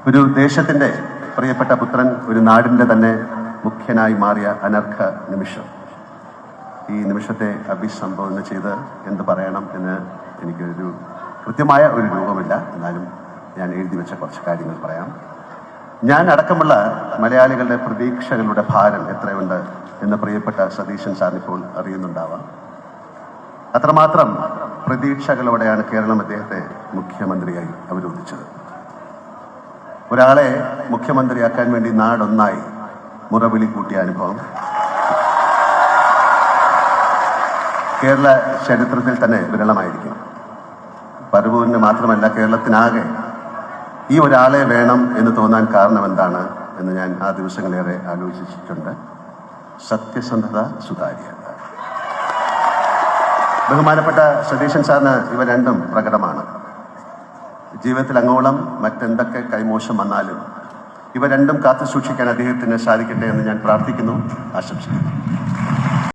ഒരു ദേശത്തിൻ്റെ പ്രിയപ്പെട്ട പുത്രൻ ഒരു നാടിൻ്റെ തന്നെ മുഖ്യനായി മാറിയ അനർഘ നിമിഷം. ഈ നിമിഷത്തെ അഭിസംബോധന ചെയ്ത് എന്ത് പറയണം എന്ന് എനിക്കൊരു കൃത്യമായ ഒരു രൂപമില്ല. എന്നാലും ഞാൻ എഴുതി വെച്ച കുറച്ച് കാര്യങ്ങൾ പറയാം. ഞാൻ അടക്കമുള്ള മലയാളികളുടെ പ്രതീക്ഷകളുടെ ഭാരം എത്രയുണ്ട് എന്ന് പ്രിയപ്പെട്ട സതീശൻ സാറിനിപ്പോൾ അറിയുന്നുണ്ടാവാം. അത്രമാത്രം പ്രതീക്ഷകളോടെയാണ് കേരളം അദ്ദേഹത്തെ മുഖ്യമന്ത്രിയായി അവരോധിച്ചത്. ഒരാളെ മുഖ്യമന്ത്രിയാക്കാൻ വേണ്ടി നാടൊന്നായി മുറവിളി കൂട്ടിയ അനുഭവം കേരള ചരിത്രത്തിൽ തന്നെ വിരളമായിരിക്കും. പരവൂരിന് മാത്രമല്ല, കേരളത്തിനാകെ ഈ ഒരാളെ വേണം എന്ന് തോന്നാൻ കാരണം എന്താണ് എന്ന് ഞാൻ ആ ദിവസങ്ങളേറെ ആലോചിച്ചിട്ടുണ്ട്. സത്യസന്ധത, സുതാര്യത. ബഹുമാനപ്പെട്ട സതീശൻ സാറിന് ഇവ രണ്ടും പ്രകടമാണ്. ജീവിതത്തിൽ അങ്ങോളം മറ്റെന്തൊക്കെ കൈമോശം വന്നാലും ഇവ രണ്ടും കാത്തു സൂക്ഷിക്കാൻ അദ്ദേഹത്തിന് സാധിക്കട്ടെ എന്ന് ഞാൻ പ്രാർത്ഥിക്കുന്നു, ആശംസിക്കുന്നു.